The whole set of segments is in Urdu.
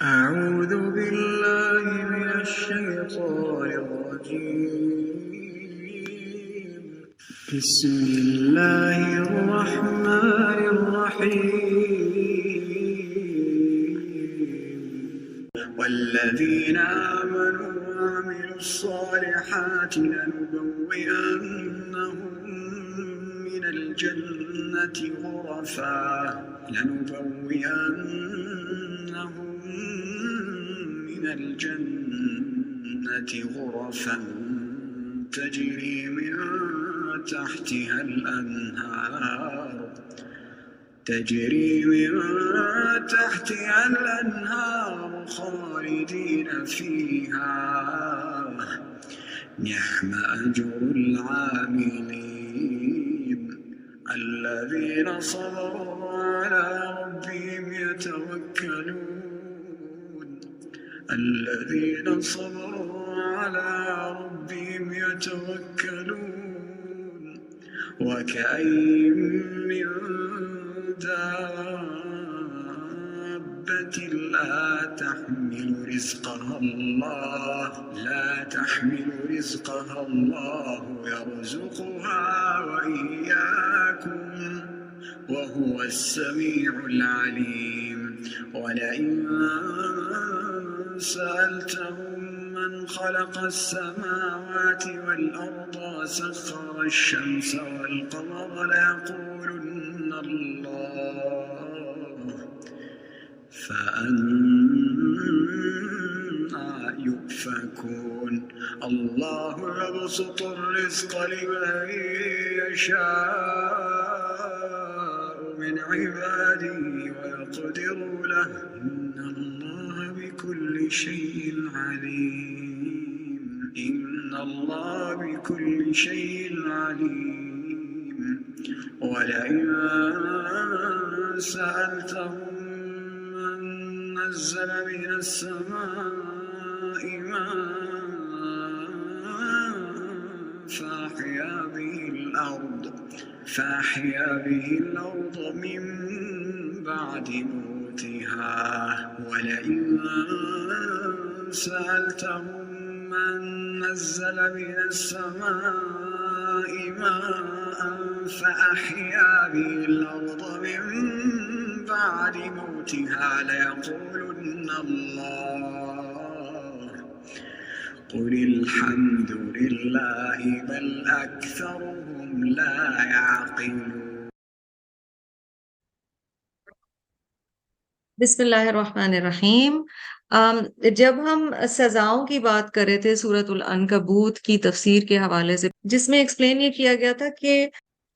أعوذ بالله من الشيطان الرجيم بسم الله الرحمن الرحيم والذين آمنوا وعملوا الصالحات لنبوئنهم من الجنة غرفا تجري من تحتها الأنهار خالدين فيها نعم أجر العاملين الذين صبروا على ربهم يتوكلون وكأين من دابة لا تحمل رزقها الله يرزقها وإياكم وهو السميع العليم ولئن سألتهم من خلق السماوات والأرض وسخر الشمس والقمر ليقولن الله فأنى يؤفكون الله يبسط الرزق لمن يشاء من عباده ويقدر له إن الله بكل شيء عليم ولئن سألتهم من نزل من السماء ماء فأحيا به الأرض من بعد موتها ولئن سألتهم من نزل من السماء ماء فأحيا به الأرض من بعد موتها ليقولن الله قل الحمد لله بل أكثرهم لا يعقلون. بسم اللہ الرحمن الرحیم. جب ہم سزاؤں کی بات کر رہے تھے سورۃ العنکبوت کی تفسیر کے حوالے سے، جس میں ایکسپلین یہ کیا گیا تھا کہ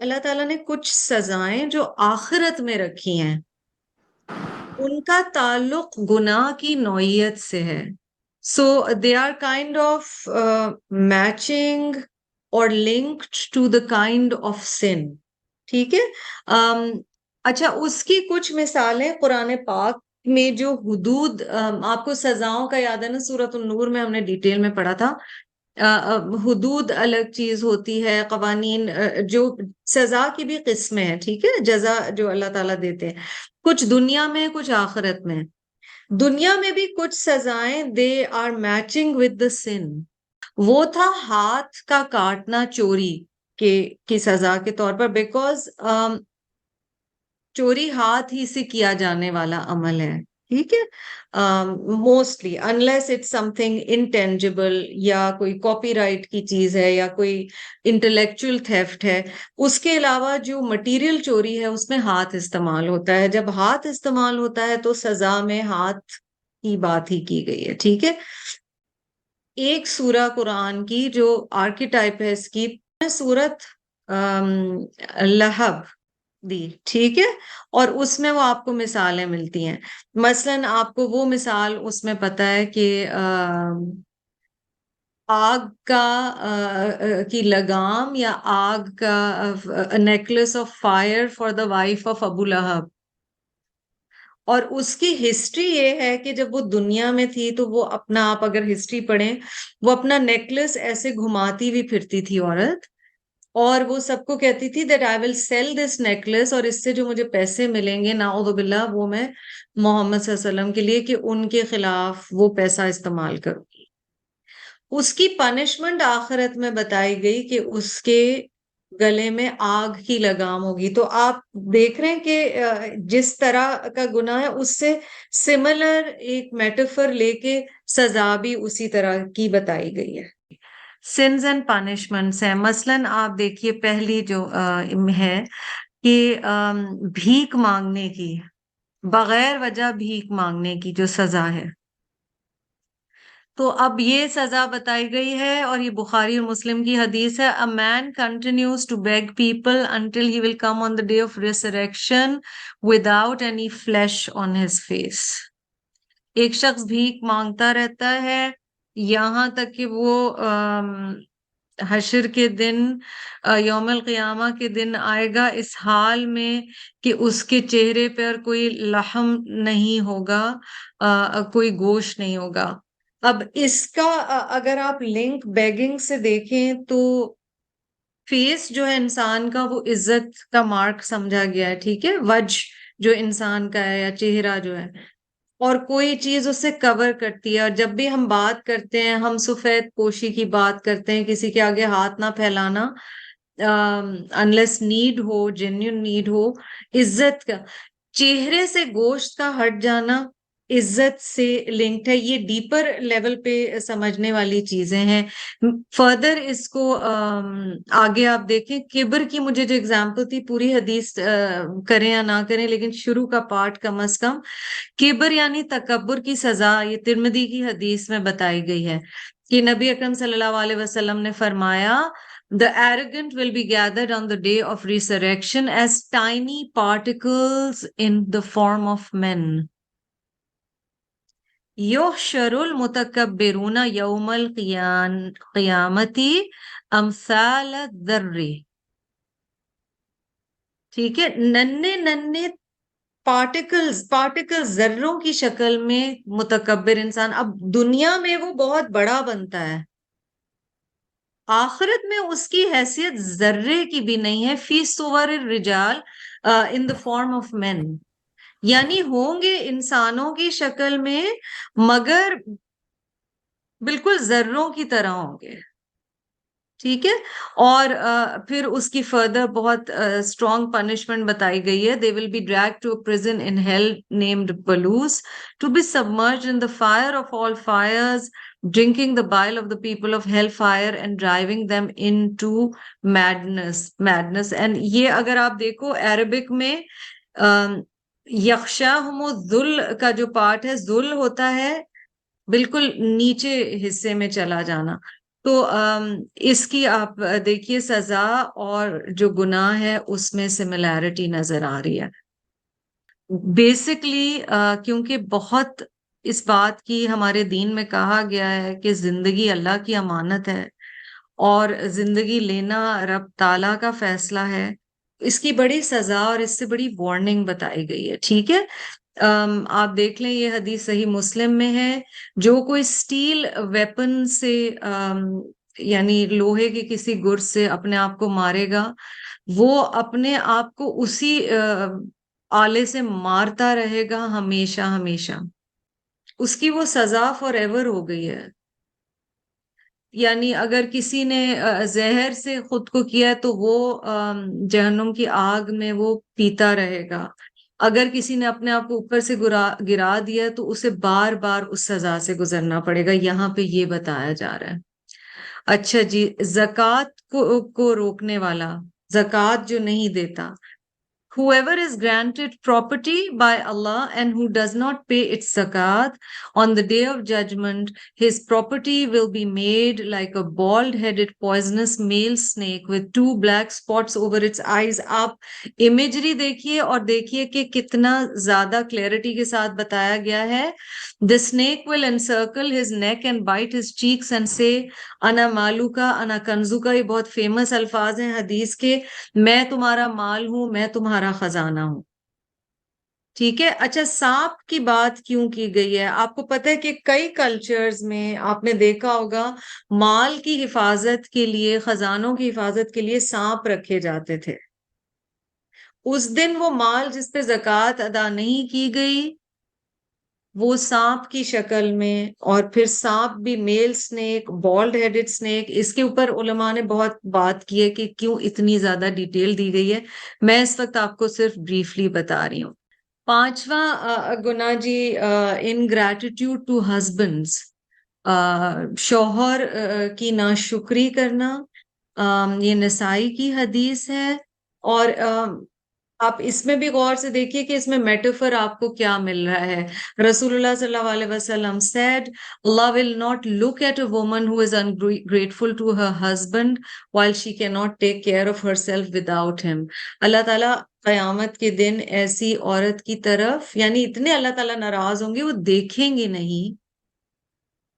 اللہ تعالیٰ نے کچھ سزائیں جو آخرت میں رکھی ہیں ان کا تعلق گناہ کی نوعیت سے ہے. So they are kind of matching اور linked to the kind of sun. ٹھیک ہے. اچھا، اس کی کچھ مثالیں قرآن پاک میں جو حدود، آپ کو سزاؤں کا یاد ہے نا، سورۃ النور میں ہم نے ڈیٹیل میں پڑھا تھا. حدود الگ چیز ہوتی ہے، قوانین، جو سزا کی بھی قسمیں ہیں. ٹھیک ہے، جزا جو اللہ تعالیٰ دیتے ہیں، کچھ دنیا میں کچھ آخرت میں. دنیا میں بھی کچھ سزائیں they are matching with the sun. وہ تھا ہاتھ کا کاٹنا چوری کی سزا کے طور پر، بیکاز چوری ہاتھ ہی سے کیا جانے والا عمل ہے. ٹھیک ہے. Mostly unless it some thing intangible, یا کوئی کاپی رائٹ کی چیز ہے، یا کوئی انٹلیکچوئل تھیفٹ ہے. اس کے علاوہ جو مٹیریل چوری ہے اس میں ہاتھ استعمال ہوتا ہے. جب ہاتھ استعمال ہوتا ہے تو سزا میں ہاتھ کی بات ہی کی گئی ہے. ٹھیک ہے. ایک سورہ قرآن کی جو آرکیٹائپ ہے اس کی، سورت لہب دی. ٹھیک ہے. اور اس میں وہ آپ کو مثالیں ملتی ہیں. مثلاً آپ کو وہ مثال اس میں پتہ ہے کہ آگ کی لگام یا آگ کا necklace of fire for the wife of Abu Lahab. اور اس کی ہسٹری یہ ہے کہ جب وہ دنیا میں تھی تو وہ اپنا، آپ اگر ہسٹری پڑھیں، وہ اپنا نیکلس ایسے گھماتی بھی پھرتی تھی عورت، اور وہ سب کو کہتی تھی that I will sell this necklace، اور اس سے جو مجھے پیسے ملیں گے نعوذ باللہ وہ میں محمد صلی اللہ علیہ وسلم کے لیے کہ ان کے خلاف وہ پیسہ استعمال کروں گی۔ اس کی پنشمنٹ آخرت میں بتائی گئی کہ اس کے گلے میں آگ کی لگام ہوگی۔ تو آپ دیکھ رہے ہیں کہ جس طرح کا گناہ ہے اس سے سملر ایک میٹافر لے کے سزا بھی اسی طرح کی بتائی گئی ہے۔ سنز اینڈ پنشمنٹس ہیں، مثلاً آپ دیکھیے پہلی جو ہے کہ بھیک مانگنے کی، بغیر وجہ بھیک مانگنے کی جو سزا ہے، تو اب یہ سزا بتائی گئی ہے، اور یہ بخاری اور مسلم کی حدیث ہے۔ A man continues to beg people until he will come on the day of resurrection without any flesh on his face۔ ایک شخص بھیک مانگتا رہتا ہے یہاں تک کہ وہ حشر کے دن، یوم القیامہ کے دن آئے گا اس حال میں کہ اس کے چہرے پر کوئی لحم نہیں ہوگا، کوئی گوشت نہیں ہوگا۔ اب اس کا اگر آپ لنک بیگنگ سے دیکھیں تو فیس جو ہے انسان کا وہ عزت کا مارک سمجھا گیا ہے، ٹھیک ہے، وجہ جو انسان کا ہے یا چہرہ جو ہے، اور کوئی چیز اسے کور کرتی ہے۔ اور جب بھی ہم بات کرتے ہیں، ہم سفید پوشی کی بات کرتے ہیں، کسی کے آگے ہاتھ نہ پھیلانا انلیس نیڈ ہو، جینیون نیڈ ہو، عزت کا، چہرے سے گوشت کا ہٹ جانا عزت سے لنکڈ ہے۔ یہ ڈیپر لیول پہ سمجھنے والی چیزیں ہیں۔ فردر اس کو آگے آپ دیکھیں، کبر کی مجھے جو اگزامپل تھی، پوری حدیث کریں یا نہ کریں لیکن شروع کا پارٹ کم از کم، کبر یعنی تکبر کی سزا یہ ترمذی کی حدیث میں بتائی گئی ہے کہ نبی اکرم صلی اللہ علیہ وسلم نے فرمایا The arrogant will be gathered on the day of resurrection as tiny particles in the form of men. يحشر المتكبرون يوم القيامة امثال الذر۔ ٹھیک ہے، ننھے ننھے پارٹیکل ذروں کی شکل میں متکبر انسان، اب دنیا میں وہ بہت بڑا بنتا ہے، آخرت میں اس کی حیثیت ذرے کی بھی نہیں ہے۔ فی صور الرجال ان the form of men، یعنی ہوں گے انسانوں کی شکل میں مگر بالکل ذروں کی طرح ہوں گے، ٹھیک ہے۔ اور پھر اس کی فردر بہت اسٹرانگ پنشمنٹ بتائی گئی ہے۔ they will be dragged to a prison in hell named Balus to be submerged in the fire of all fires, drinking the bile of the people of hell fire and driving them into madness and یہ اگر آپ دیکھو عربک میں یخشاہم الذل کا جو پارٹ ہے، ذل ہوتا ہے بالکل نیچے حصے میں چلا جانا۔ تو اس کی آپ دیکھیے سزا اور جو گناہ ہے اس میں سملیرٹی نظر آ رہی ہے۔ بیسکلی کیونکہ بہت اس بات کی ہمارے دین میں کہا گیا ہے کہ زندگی اللہ کی امانت ہے اور زندگی لینا رب تعالیٰ کا فیصلہ ہے، اس کی بڑی سزا اور اس سے بڑی وارننگ بتائی گئی ہے، ٹھیک ہے۔ آپ دیکھ لیں یہ حدیث صحیح مسلم میں ہے، جو کوئی سٹیل ویپن سے یعنی لوہے کے کسی گر سے اپنے آپ کو مارے گا، وہ اپنے آپ کو اسی آلے سے مارتا رہے گا ہمیشہ ہمیشہ، اس کی وہ سزا فار ایور ہو گئی ہے۔ یعنی اگر کسی نے زہر سے خود کو کیا تو وہ جہنم کی آگ میں وہ پیتا رہے گا، اگر کسی نے اپنے آپ کو اوپر سے گرا دیا تو اسے بار بار اس سزا سے گزرنا پڑے گا، یہاں پہ یہ بتایا جا رہا ہے۔ اچھا جی، زکوٰۃ کو روکنے والا، زکوٰۃ جو نہیں دیتا، whoever is granted property by Allah and who does not pay its zakat, on the day of judgment, his property will be made like a bald-headed poisonous male snake with 2 black spots over its eyes۔ آپ امیجری دیکھیے اور دیکھیے کہ کتنا زیادہ کلیئرٹی کے ساتھ بتایا گیا ہے۔ The snake will encircle his neck and bite his cheeks and say, انا مالوکا انا کنزوکا۔ یہ بہت فیمس الفاظ ہیں حدیث کے، میں تمہارا مال ہوں، میں تمہارا خزانہ ہوں۔ ٹھیک ہے. اچھا، سانپ کی بات کیوں کی گئی ہے؟ آپ کو پتہ ہے کہ کئی کلچرز میں آپ نے دیکھا ہوگا مال کی حفاظت کے لیے، خزانوں کی حفاظت کے لیے سانپ رکھے جاتے تھے. اس دن وہ مال جس پہ زکوٰۃ ادا نہیں کی گئی وہ سانپ کی شکل میں، اور پھر سانپ بھی میل سنیک، بالڈ ہیڈڈ سنیک، اس کے اوپر علماء نے بہت بات کی ہے کہ کیوں اتنی زیادہ ڈیٹیل دی گئی ہے. میں اس وقت آپ کو صرف بریفلی بتا رہی ہوں. پانچواں گناہ جی، ان گریٹیٹیوڈ ٹو ہسبینڈز، شوہر کی ناشکری کرنا. یہ نسائی کی حدیث ہے. اور آپ اس میں بھی غور سے دیکھیے کہ اس میں میٹافر آپ کو کیا مل رہا ہے. رسول اللہ صلی اللہ علیہ وسلم said, Allah will not look at a woman who is ungrateful to her husband while she cannot take care of herself without him. اللہ تعالیٰ قیامت کے دن ایسی عورت کی طرف، یعنی اتنے اللہ تعالیٰ ناراض ہوں گے، وہ دیکھیں گے نہیں،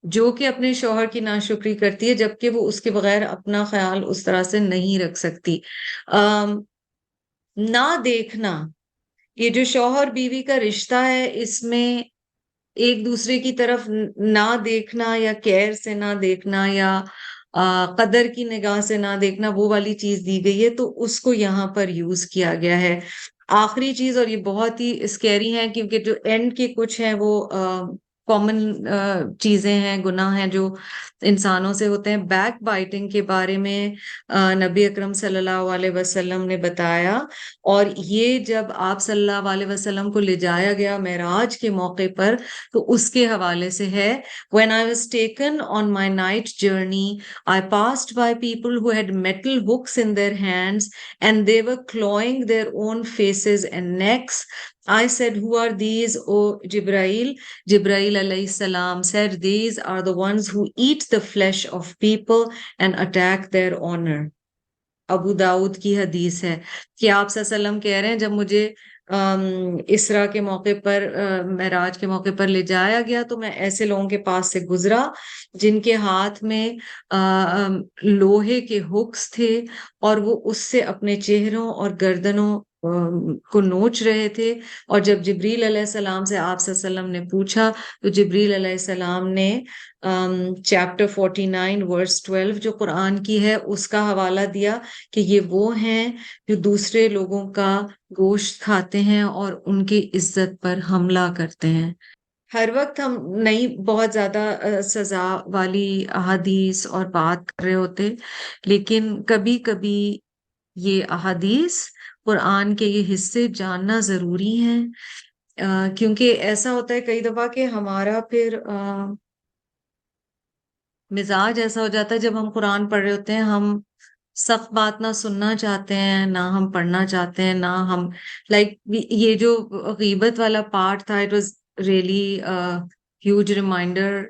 جو کہ اپنے شوہر کی ناشکری کرتی ہے جبکہ وہ اس کے بغیر اپنا خیال اس طرح سے نہیں رکھ سکتی. نہ دیکھنا، یہ جو شوہر بیوی کا رشتہ ہے اس میں ایک دوسرے کی طرف نہ دیکھنا، یا کیئر سے نہ دیکھنا، یا قدر کی نگاہ سے نہ دیکھنا، وہ والی چیز دی گئی ہے تو اس کو یہاں پر یوز کیا گیا ہے. آخری چیز، اور یہ بہت ہی اسکیری ہے کیونکہ جو اینڈ کے کچھ ہیں وہ کامن چیزیں ہیں، گناہ ہیں جو انسانوں سے ہوتے ہیں. بیک بائٹنگ کے بارے میں نبی اکرم صلی اللہ علیہ وسلم نے بتایا، اور یہ جب آپ صلی اللہ علیہ وسلم کو لے جایا گیا معراج کے موقع پر تو اس کے حوالے سے ہے when I was taken on my night journey I passed by people who had metal hooks in their hands and they were clawing their own faces and necks. I said, who are these, O Jibrail? Jibrail alayhi salam said, these are the ones who eat the flesh of people and attack their honor. ابو داؤد کی حدیث ہے کہ آپ صلی اللہ علیہ وسلم کہہ رہے ہیں جب مجھے اسرا کے موقع پر، معراج کے موقع پر لے جایا گیا تو میں ایسے لوگوں کے پاس سے گزرا جن کے ہاتھ میں لوہے کے ہکس تھے اور وہ اس سے اپنے چہروں اور گردنوں کو نوچ رہے تھے. اور جب جبریل علیہ السلام سے آپ صلی اللہ علیہ وسلم نے پوچھا تو جبریل علیہ السلام نے چیپٹر 49 ورس 12 جو قرآن کی ہے اس کا حوالہ دیا کہ یہ وہ ہیں جو دوسرے لوگوں کا گوشت کھاتے ہیں اور ان کی عزت پر حملہ کرتے ہیں. ہر وقت ہم نہیں بہت زیادہ سزا والی احادیث اور بات کر رہے ہوتے، لیکن کبھی کبھی یہ احادیث قرآن کے یہ حصے جاننا ضروری ہیں، کیونکہ ایسا ہوتا ہے کئی دفعہ کہ ہمارا پھر مزاج ایسا ہو جاتا ہے جب ہم قرآن پڑھ رہے ہوتے ہیں، ہم سخت بات نہ سننا چاہتے ہیں نہ ہم پڑھنا چاہتے ہیں، نہ ہم یہ جو غیبت والا پارٹ تھا، it was really huge reminder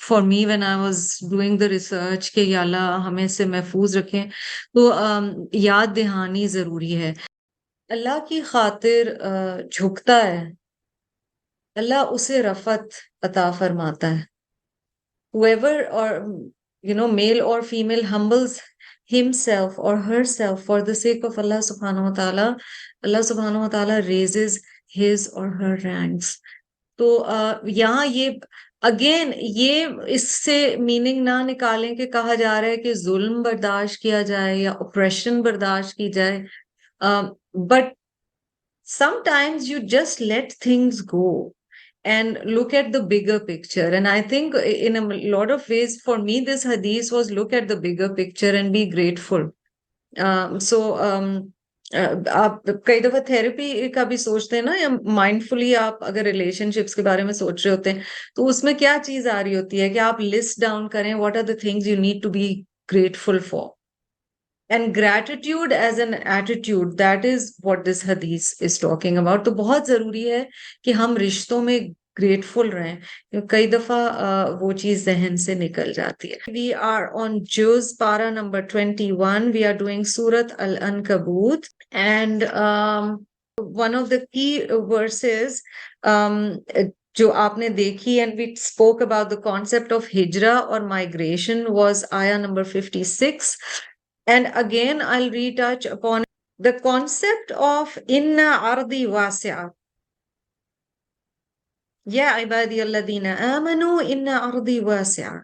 for me when I was doing the research کہ یا اللہ ہمیں اس سے محفوظ رکھیں. تو یاد دہانی ضروری ہے. اللہ کی خاطر جھکتا ہے، اللہ اسے رفعت عطا فرماتا ہے. whoever or male or female humbles himself or herself for the sake of Allah subhanahu wa ta'ala, Allah subhanahu wa ta'ala raises his or her ranks. تو یہاں یہ اگین یہ اس سے میننگ نہ نکالیں کہ کہا جا رہا ہے کہ ظلم برداشت کیا جائے یا اپریشن برداشت کی جائے، but sometimes you just let things go and look at the bigger picture. And I think in a lot of ways for me this hadith was look at the bigger picture and be grateful. آپ کئی دفعہ تھراپی کا بھی سوچتے ہیں نا، یا مائنڈ فلی آپ اگر ریلیشن شپس کے بارے میں سوچ رہے ہوتے ہیں تو اس میں کیا چیز آ رہی ہوتی ہے کہ آپ لسٹ ڈاؤن کریں what are the things you need to be grateful for. And gratitude as an attitude, that is what this hadith is talking about. تو بہت ضروری ہے کہ ہم رشتوں میں گریٹفل رہیں، کئی دفعہ وہ چیز ذہن سے نکل جاتی ہے. We are on Juz para number 21. We are doing Surat Al-Ankabut, and one of the key verses جو آپ نے دیکھی and we spoke about the concept of hijrah or migration was ayah number 56. And again, I'll retouch upon the concept of inna ardi wasi'a. Ya ibadiyalladhina amanu inna ardi wasi'a.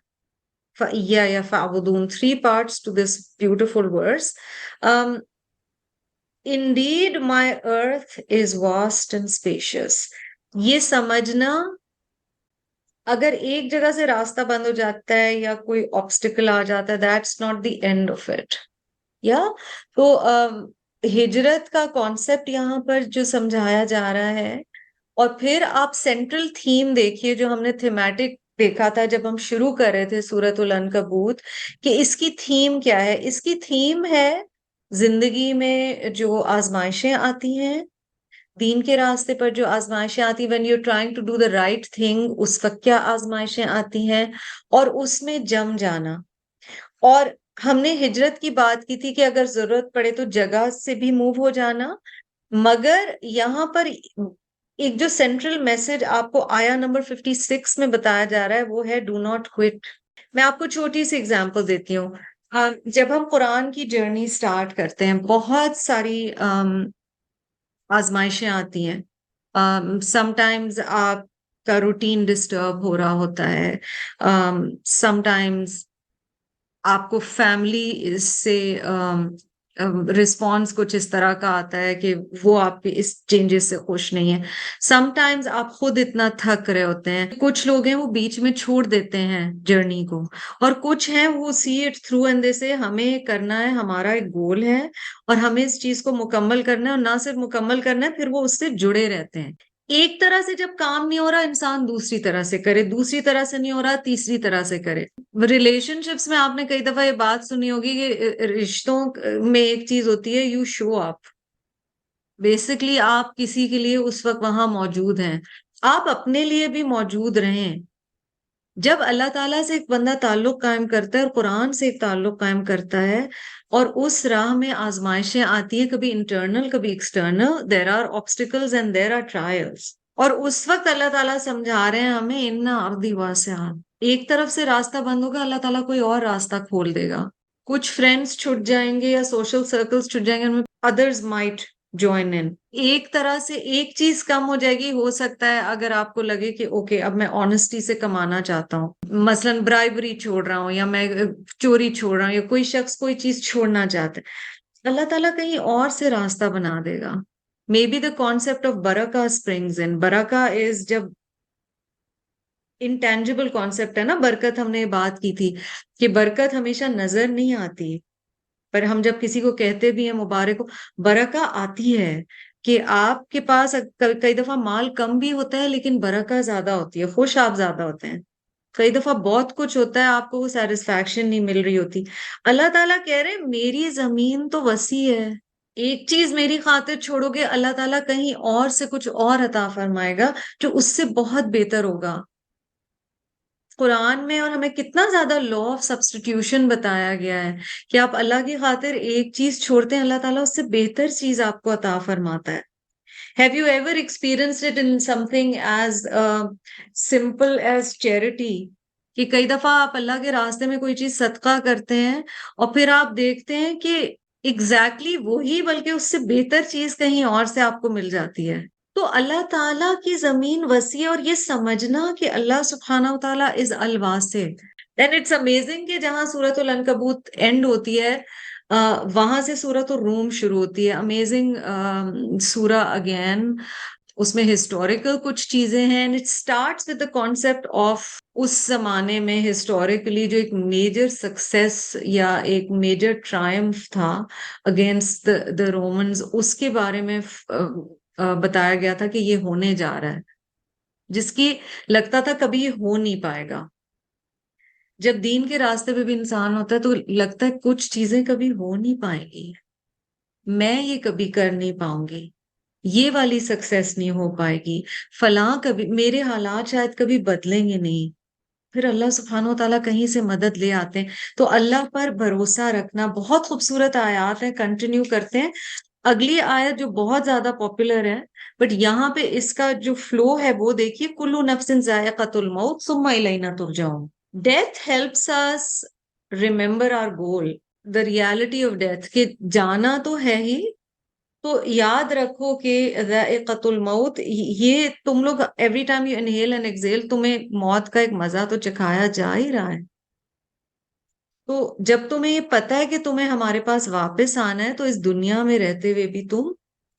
فَإِيَّايَ فَاعْبُدُونَ. 3 parts to this beautiful verse. Um, Indeed, my earth is vast and spacious. یہ سمجھنا اگر ایک جگہ سے راستہ بند ہو جاتا ہے یا کوئی آبسٹیکل آ جاتا ہے that's not the end of it. یا تو ہجرت کا کانسیپٹ یہاں پر جو سمجھایا جا رہا ہے، اور پھر آپ سینٹرل تھیم دیکھیے جو ہم نے تھیمیٹک دیکھا تھا جب ہم شروع کر رہے تھے سورۃ العنکبوت، کہ اس کی تھیم کیا ہے. اس کی تھیم ہے زندگی میں جو آزمائشیں آتی ہیں، دین کے راستے پر جو آزمائشیں آتی ہیں، when you're trying to do the right thing، اس وقت کیا آزمائشیں آتی ہیں، اور اس میں جم جانا. اور ہم نے ہجرت کی بات کی تھی کہ اگر ضرورت پڑے تو جگہ سے بھی موو ہو جانا، مگر یہاں پر ایک جو سینٹرل میسج آپ کو آیا نمبر 56 میں بتایا جا رہا ہے وہ ہے ڈو ناٹ کوئٹ. میں آپ کو چھوٹی سی اگزامپل دیتی ہوں. جب ہم قرآن کی جرنی سٹارٹ کرتے ہیں بہت ساری آزمائشیں آتی ہیں. سم ٹائمز آپ کا روٹین ڈسٹرب ہو رہا ہوتا ہے، سم ٹائمز آپ کو فیملی سے رسپانس کچھ اس طرح کا آتا ہے کہ وہ آپ کے اس چینجز سے خوش نہیں ہے. سم ٹائمز آپ خود اتنا تھک رہے ہوتے ہیں. کچھ لوگ ہیں وہ بیچ میں چھوڑ دیتے ہیں جرنی کو، اور کچھ ہیں وہ see it through and they سے ہمیں کرنا ہے، ہمارا ایک گول ہے اور ہمیں اس چیز کو مکمل کرنا ہے، اور نہ صرف مکمل کرنا ہے، پھر وہ اس سے جڑے رہتے ہیں. ایک طرح سے جب کام نہیں ہو رہا انسان دوسری طرح سے کرے، دوسری طرح سے نہیں ہو رہا تیسری طرح سے کرے. ریلیشن شپس میں آپ نے کئی دفعہ یہ بات سنی ہوگی کہ رشتوں میں ایک چیز ہوتی ہے یو شو اپ. بیسکلی آپ کسی کے لیے اس وقت وہاں موجود ہیں، آپ اپنے لیے بھی موجود رہیں. جب اللہ تعالیٰ سے ایک بندہ تعلق قائم کرتا ہے اور قرآن سے ایک تعلق قائم کرتا ہے، اور اس راہ میں آزمائشیں آتی ہیں، کبھی انٹرنل کبھی external, there are obstacles and there are trials, اور اس وقت اللہ تعالیٰ سمجھا رہے ہیں ہمیں ان ارضی واسعہ. ایک طرف سے راستہ بند ہوگا، اللہ تعالیٰ کوئی اور راستہ کھول دے گا. کچھ فرینڈس چھٹ جائیں گے یا سوشل سرکلز چھٹ جائیں گے، ادرز مائٹ جوائن ان. ایک طرح سے ایک چیز کم ہو جائے گی. ہو سکتا ہے اگر آپ کو لگے کہ اوکے اب میں آنےسٹی سے کمانا چاہتا ہوں، مثلاً برائبری چھوڑ رہا ہوں، یا میں چوری چھوڑ رہا ہوں، یا کوئی شخص کوئی چیز چھوڑنا چاہتا ہے، اللہ تعالیٰ کہیں اور سے راستہ بنا دے گا. Maybe the concept of برکہ اسپرنگز ان. برکہ از جب انٹینجیبل کانسیپٹ ہے نا. برکت ہم نے بات کی تھی کہ برکت ہمیشہ نظر نہیں آتی، پر ہم جب کسی کو کہتے بھی ہیں مبارک ہو، برکہ آتی ہے کہ آپ کے پاس کئی دفعہ مال کم بھی ہوتا ہے لیکن برکہ زیادہ ہوتی ہے، خوش آپ زیادہ ہوتے ہیں. کئی دفعہ بہت کچھ ہوتا ہے، آپ کو وہ سیٹسفیکشن نہیں مل رہی ہوتی. اللہ تعالیٰ کہہ رہے میری زمین تو وسیع ہے، ایک چیز میری خاطر چھوڑو گے اللہ تعالیٰ کہیں اور سے کچھ اور عطا فرمائے گا جو اس سے بہت بہتر ہوگا. قرآن میں اور ہمیں کتنا زیادہ لا آف سبسٹیٹیوشن بتایا گیا ہے کہ آپ اللہ کی خاطر ایک چیز چھوڑتے ہیں، اللہ تعالیٰ اس سے بہتر چیز آپ کو عطا فرماتا ہے. Have you ever experienced it in something as simple as charity؟ کہ کئی دفعہ آپ اللہ کے راستے میں کوئی چیز صدقہ کرتے ہیں اور پھر آپ دیکھتے ہیں کہ exactly وہی بلکہ اس سے بہتر چیز کہیں اور سے آپ کو مل جاتی ہے. تو اللہ تعالیٰ کی زمین وسیع، اور یہ سمجھنا کہ اللہ سبحانہ و تعالیٰ از الواسع. دین اٹس امیزنگ کہ جہاں سورۃ العنکبوت اینڈ ہوتی ہے وہاں سے سورۃ الروم شروع ہوتی ہے. امیزنگ سورہ اگین. اس میں ہسٹوریکل کچھ چیزیں ہیں. It starts with the concept of اس زمانے میں ہسٹوریکلی جو ایک میجر سکسیس یا ایک میجر ٹرائمف تھا اگینسٹ دا رومنز، اس کے بارے میں بتایا گیا تھا کہ یہ ہونے جا رہا ہے، جس کی لگتا تھا کبھی یہ ہو نہیں پائے گا. جب دین کے راستے پہ بھی انسان ہوتا ہے تو لگتا ہے کچھ چیزیں کبھی ہو نہیں پائیں گی، میں یہ کبھی کر نہیں پاؤں گی، یہ والی سکسیس نہیں ہو پائے گی، فلاں کبھی میرے حالات شاید کبھی بدلیں گے نہیں. پھر اللہ سبحانہ و تعالیٰ کہیں سے مدد لے آتے ہیں. تو اللہ پر بھروسہ رکھنا. بہت خوبصورت آیات ہیں، کنٹینیو کرتے ہیں. اگلی آیت جو بہت زیادہ پاپولر ہے بٹ یہاں پہ اس کا جو فلو ہے وہ دیکھیے، کلو نفس ذائقۃ الموت ثم الینا ترجعون. Death helps us remember our goal, the reality of death، کہ جانا تو ہے ہی تو یاد رکھو کہ ذائقۃ الموت، یہ تم لوگ every time you inhale and axial, تمہیں موت کا ایک مزہ تو چکھایا جا ہی رہا ہے. تو جب تمہیں یہ پتا ہے کہ تمہیں ہمارے پاس واپس آنا ہے، تو اس دنیا میں رہتے ہوئے بھی تم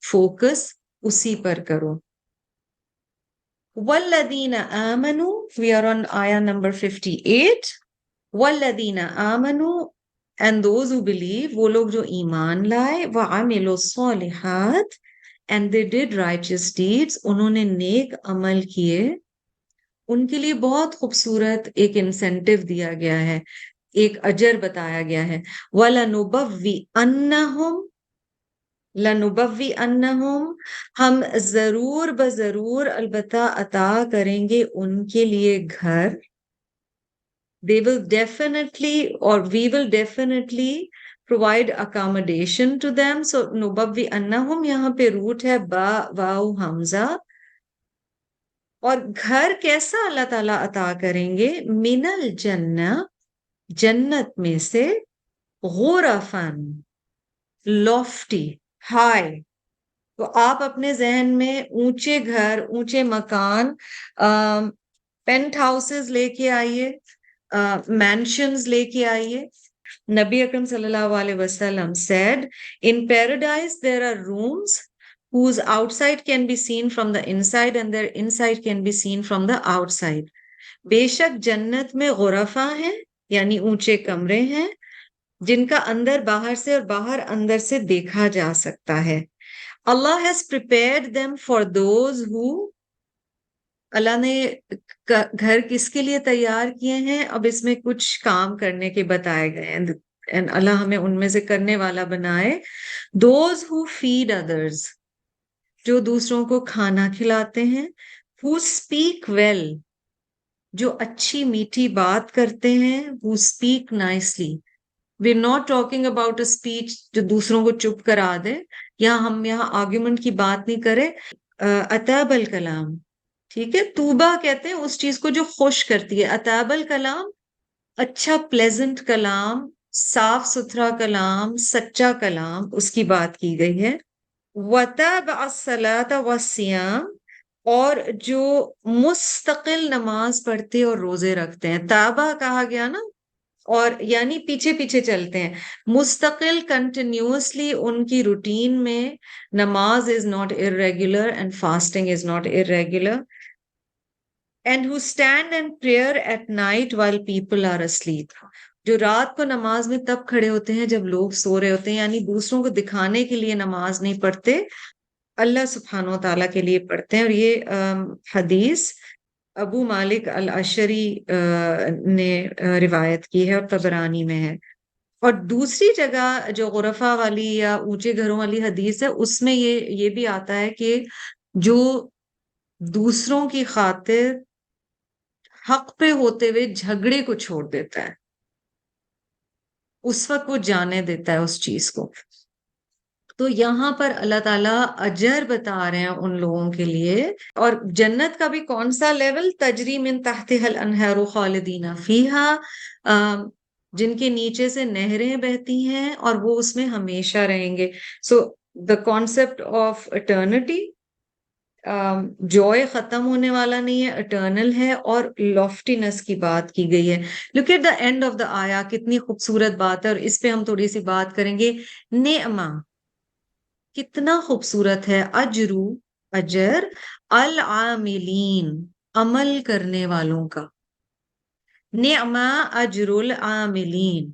فوکس اسی پر کرو. والذین آمنوا، we are on ayah number 58. والذین آمنوا and those who believe، وہ لوگ جو ایمان لائے، وعملوا الصالحات and they did righteous deeds، انہوں نے نیک عمل کیے، ان کے لیے بہت خوبصورت ایک انسینٹیو دیا گیا ہے، ایک اجر بتایا گیا ہے. وَلَنُبَوِّئَنَّهُمْ، لَنُبَوِّئَنَّهُمْ، ہم ضرور بضرور البتہ عطا کریں گے ان کے لیے گھر. They will definitely or we will definitely provide accommodation to them. So نُبَوِّئَنَّهُمْ یہاں پہ روٹ ہے با واو حمزہ. اور گھر کیسا اللہ تعالیٰ عطا کریں گے؟ من الجنہ، جنت میں سے، غرفن، لافٹی، ہائی. تو آپ اپنے ذہن میں اونچے گھر، اونچے مکان، پینٹ ہاؤسز لے کے آئیے، مینشنز لے کے آئیے. نبی اکرم صلی اللہ علیہ وسلم said, in paradise there are rooms whose outside can be seen from the inside and their inside can be seen from the outside. بے شک جنت میں غرفہ ہیں، یعنی اونچے کمرے ہیں، جن کا اندر باہر سے اور باہر اندر سے دیکھا جا سکتا ہے. Allah has prepared them for those who، اللہ نے گھر کس کے لیے تیار کیے ہیں؟ اب اس میں کچھ کام کرنے کے بتائے گئے ہیں، and اللہ ہمیں ان میں سے کرنے والا بنائے. those who feed others، جو دوسروں کو کھانا کھلاتے ہیں. who speak well، جو اچھی میٹھی بات کرتے ہیں. who speak nicely. we're not talking about a speech جو دوسروں کو چپ کرا دے. ہم یہاں آرگیومنٹ کی بات نہیں کرے. اطاب الکلام، ٹھیک ہے. توبہ کہتے ہیں اس چیز کو جو خوش کرتی ہے. اطاب الکلام، اچھا پلیزنٹ کلام، صاف ستھرا کلام، سچا کلام، اس کی بات کی گئی ہے. وَتَابَعَ الصَّلَاةَ وَالصِّيَامَ، اور جو مستقل نماز پڑھتے اور روزے رکھتے ہیں. تابع کہا گیا نا، اور یعنی پیچھے پیچھے چلتے ہیں، مستقل کنٹینیوسلی ان کی روٹین میں. نماز is not irregular and fasting is not irregular. And who stand in prayer at night while people are asleep، جو رات کو نماز میں تب کھڑے ہوتے ہیں جب لوگ سو رہے ہوتے ہیں، یعنی دوسروں کو دکھانے کے لیے نماز نہیں پڑھتے، اللہ سبحانہ و تعالیٰ کے لیے پڑھتے ہیں. اور یہ حدیث ابو مالک الاشری نے روایت کی ہے اور طبرانی میں ہے. اور دوسری جگہ جو غرفہ والی یا اونچے گھروں والی حدیث ہے، اس میں یہ بھی آتا ہے کہ جو دوسروں کی خاطر حق پہ ہوتے ہوئے جھگڑے کو چھوڑ دیتا ہے، اس وقت وہ جانے دیتا ہے اس چیز کو. تو یہاں پر اللہ تعالیٰ اجر بتا رہے ہیں ان لوگوں کے لیے. اور جنت کا بھی کون سا لیول؟ تجری من تحتها الانہار خالدین فیہا، جن کے نیچے سے نہریں بہتی ہیں اور وہ اس میں ہمیشہ رہیں گے. So the concept of eternity, joy ختم ہونے والا نہیں ہے، اٹرنل ہے. اور لافٹینس کی بات کی گئی ہے. Look at the end of the آیا، کتنی خوبصورت بات ہے، اور اس پہ ہم تھوڑی سی بات کریں گے. نعمہ، کتنا خوبصورت ہے. اجرو، اجر، العاملین، عمل کرنے والوں کا. نعمہ اجر العاملین،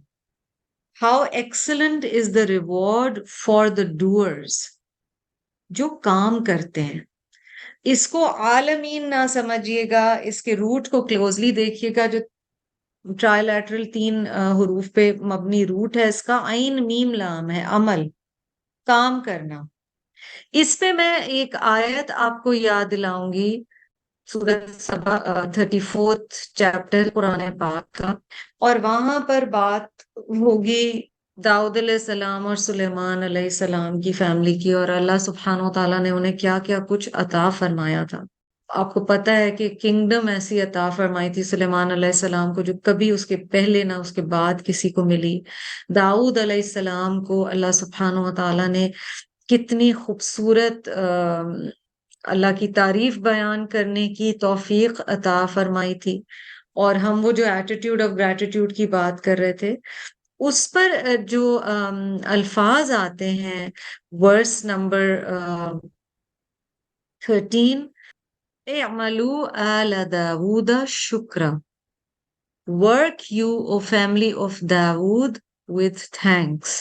how excellent is the reward for the doers, جو کام کرتے ہیں. اس کو عالمین نہ سمجھیے گا، اس کے روٹ کو کلوزلی دیکھیے گا. جو ٹرائی لیٹرل 3 حروف پہ مبنی روٹ ہے اس کا، عین میم لام ہے، عمل، کام کرنا. اس پہ میں ایک آیت آپ کو یاد دلاؤں گی، سورۃ سبا 34 چیپٹر قرآن پاک کا. اور وہاں پر بات ہوگی داؤد علیہ السلام اور سلیمان علیہ السلام کی فیملی کی، اور اللہ سبحانہ و تعالیٰ نے انہیں کیا کیا کچھ عطا فرمایا تھا. آپ کو پتہ ہے کہ کنگڈم ایسی عطا فرمائی تھی سلیمان علیہ السلام کو جو کبھی اس کے پہلے نہ اس کے بعد کسی کو ملی. داؤد علیہ السلام کو اللہ سبحانہ و تعالیٰ نے کتنی خوبصورت اللہ کی تعریف بیان کرنے کی توفیق عطا فرمائی تھی. اور ہم وہ جو ایٹیٹیوڈ آف گریٹیٹیوڈ کی بات کر رہے تھے، اس پر جو الفاظ آتے ہیں ورس نمبر 13، اعملوا آل داود شکرا، work you O family of Dawood with thanks.